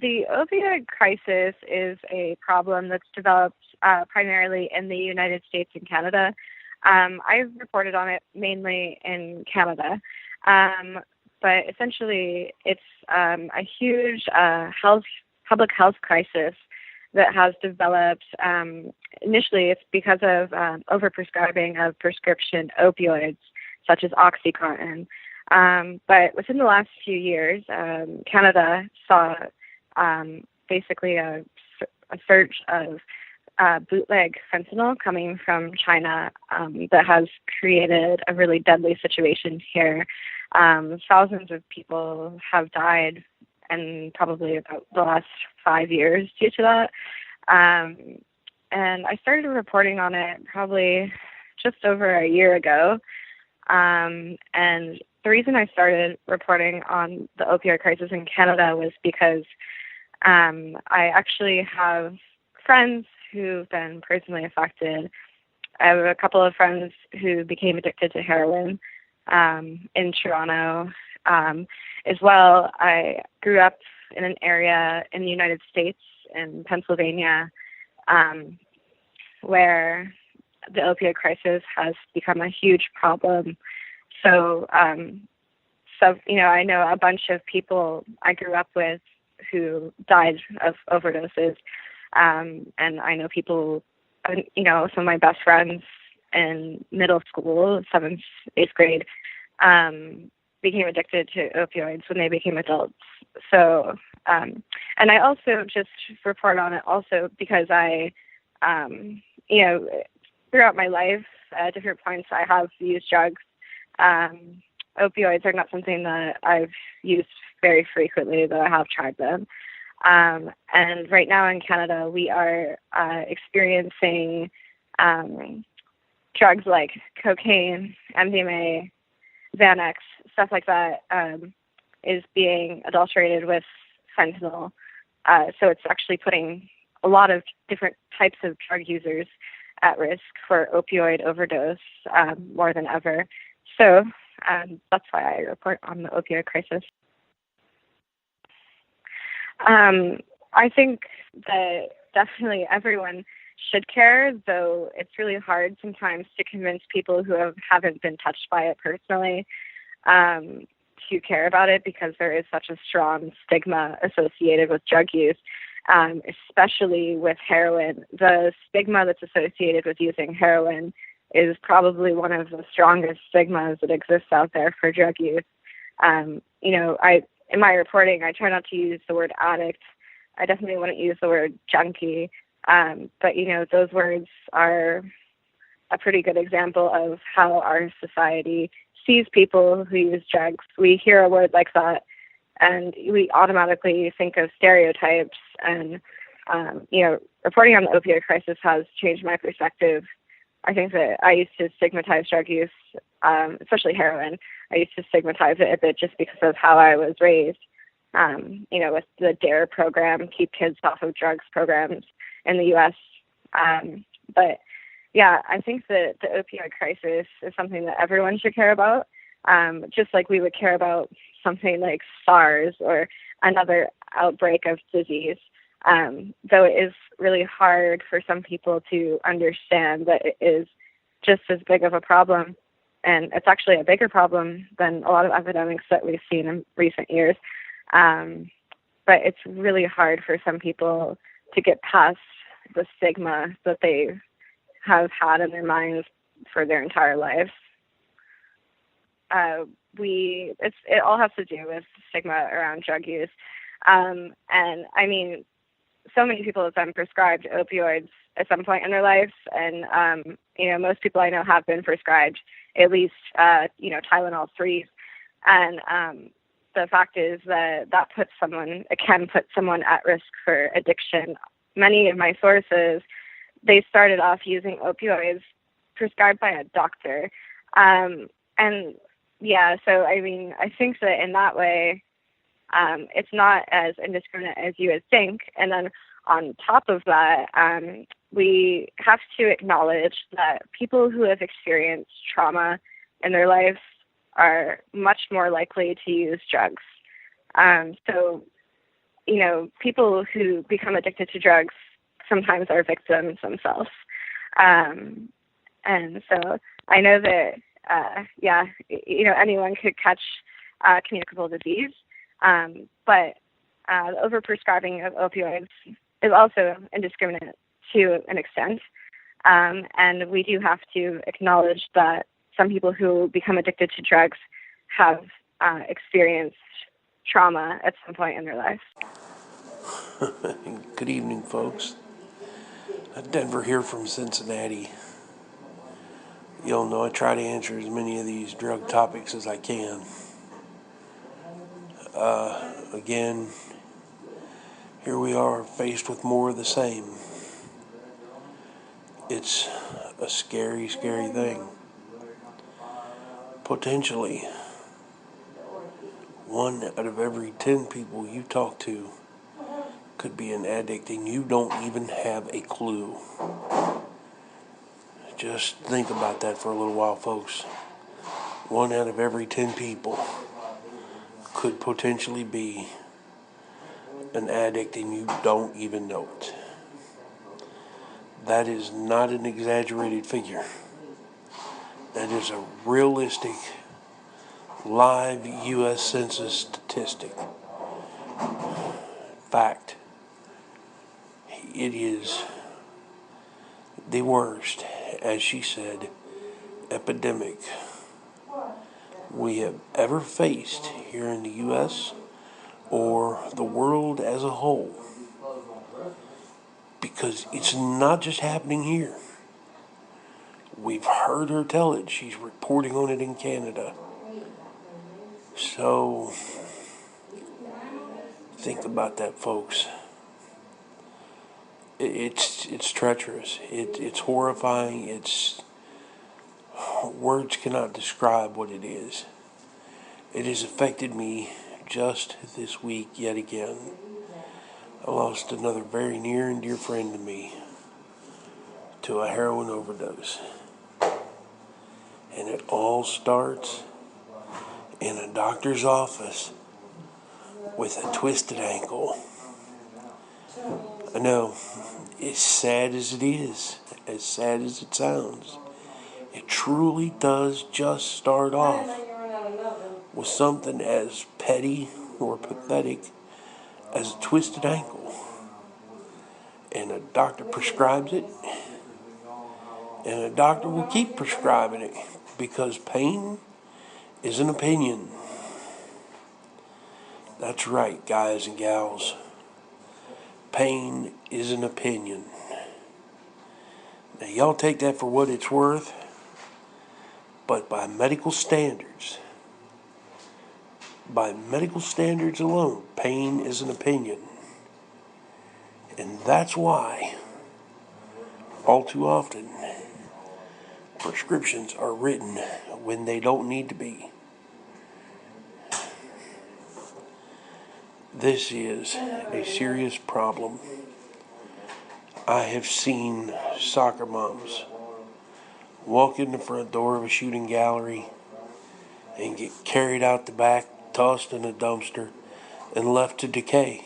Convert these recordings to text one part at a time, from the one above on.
The opioid crisis is a problem that's developed primarily in the United States and Canada. I've reported on it mainly in Canada, but essentially it's a huge public health crisis that has developed. Initially, it's because of overprescribing of prescription opioids such as OxyContin. But within the last few years, Canada saw basically a surge of bootleg fentanyl coming from China that has created a really deadly situation here. Thousands of people have died in probably about the last 5 years due to that. And I started reporting on it probably just over a year ago. And the reason I started reporting on the opioid crisis in Canada was because I actually have friends who've been personally affected. I have a couple of friends who became addicted to heroin in Toronto. As well, I grew up in an area in the United States, in Pennsylvania, where the opioid crisis has become a huge problem. So I know a bunch of people I grew up with who died of overdoses. And I know people, some of my best friends in middle school, 7th, 8th grade, became addicted to opioids when they became adults. So, and I also just report on it also because I, throughout my life, at different points, I have used drugs. Opioids are not something that I've used very frequently, though I have tried them. And right now in Canada, we are experiencing drugs like cocaine, MDMA, Xanax, stuff like that is being adulterated with fentanyl. So it's actually putting a lot of different types of drug users at risk for opioid overdose more than ever. So that's why I report on the opioid crisis. I think that definitely everyone should care, though it's really hard sometimes to convince people who haven't been touched by it personally to care about it because there is such a strong stigma associated with drug use, especially with heroin. The stigma that's associated with using heroin is probably one of the strongest stigmas that exists out there for drug use. In my reporting, I try not to use the word addict. I definitely wouldn't use the word junkie. But those words are a pretty good example of how our society sees people who use drugs. We hear a word like that, and we automatically think of stereotypes. And, reporting on the opioid crisis has changed my perspective. I think that I used to stigmatize drug use, especially heroin. I used to stigmatize it a bit just because of how I was raised, with the DARE program, Keep Kids Off of Drugs programs in the U.S. But yeah, I think that the opioid crisis is something that everyone should care about, just like we would care about something like SARS or another outbreak of disease. Though it is really hard for some people to understand that it is just as big of a problem. And it's actually a bigger problem than a lot of epidemics that we've seen in recent years. But it's really hard for some people to get past the stigma that they have had in their minds for their entire lives. It all has to do with stigma around drug use. And I mean, so many people have been prescribed opioids at some point in their lives, and most people I know have been prescribed at least Tylenol 3s, and the fact is that it can put someone at risk for addiction. Many of my sources, they started off using opioids prescribed by a doctor, and yeah, so I mean, I think that in that way, it's not as indiscriminate as you would think. And then on top of that, we have to acknowledge that people who have experienced trauma in their lives are much more likely to use drugs. So, people who become addicted to drugs sometimes are victims themselves. And so I know that, anyone could catch communicable disease, but the overprescribing of opioids is also indiscriminate to an extent. And we do have to acknowledge that some people who become addicted to drugs have experienced trauma at some point in their life. Good evening, folks. Denver here from Cincinnati. You'll know I try to answer as many of these drug topics as I can. Again, here we are faced with more of the same. It's a scary, scary thing. Potentially, 1 out of every 10 people you talk to could be an addict and you don't even have a clue. Just think about that for a little while, folks. 1 out of every 10 people could potentially be an addict and you don't even know it. That is not an exaggerated figure. That is a realistic, live U.S. Census statistic. Fact. It is the worst, as she said, epidemic we have ever faced here in the U.S. or the world as a whole. Because it's not just happening here. We've heard her tell it. She's reporting on it in Canada. So, think about that, folks. It's treacherous. It's horrifying. Words cannot describe what it is. It has affected me just this week yet again. I lost another very near and dear friend to me to a heroin overdose. And it all starts in a doctor's office with a twisted ankle. I know, as sad as it is, as sad as it sounds, it truly does just start off with something as petty or pathetic as a twisted ankle. And a doctor prescribes it, and a doctor will keep prescribing it because pain is an opinion. That's right, guys and gals. Pain is an opinion. Now, y'all take that for what it's worth, but by medical standards alone, pain is an opinion. And that's why, all too often, prescriptions are written when they don't need to be. This is a serious problem. I have seen soccer moms walk in the front door of a shooting gallery and get carried out the back, tossed in a dumpster, and left to decay.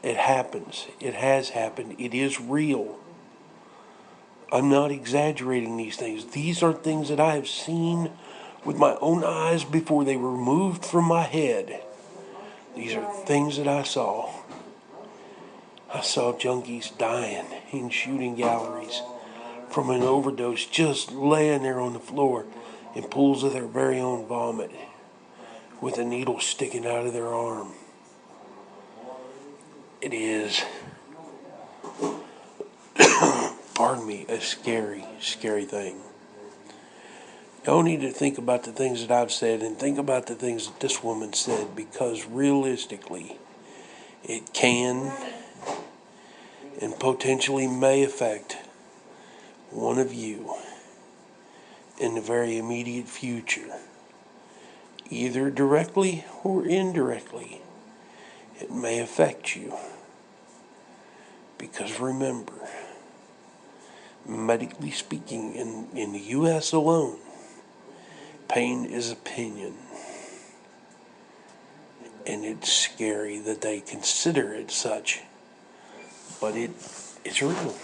It happens. It has happened. It is real. I'm not exaggerating these things. These are things that I have seen with my own eyes before they were removed from my head. These are things that I saw. I saw junkies dying in shooting galleries from an overdose, just laying there on the floor in pools of their very own vomit with a needle sticking out of their arm. It is, pardon me, a scary, scary thing. Y'all need to think about the things that I've said and think about the things that this woman said, because realistically, it can and potentially may affect one of you in the very immediate future, either directly or indirectly. It may affect you. Because remember, medically speaking, in the U.S. alone, pain is opinion. And it's scary that they consider it such. But it's real.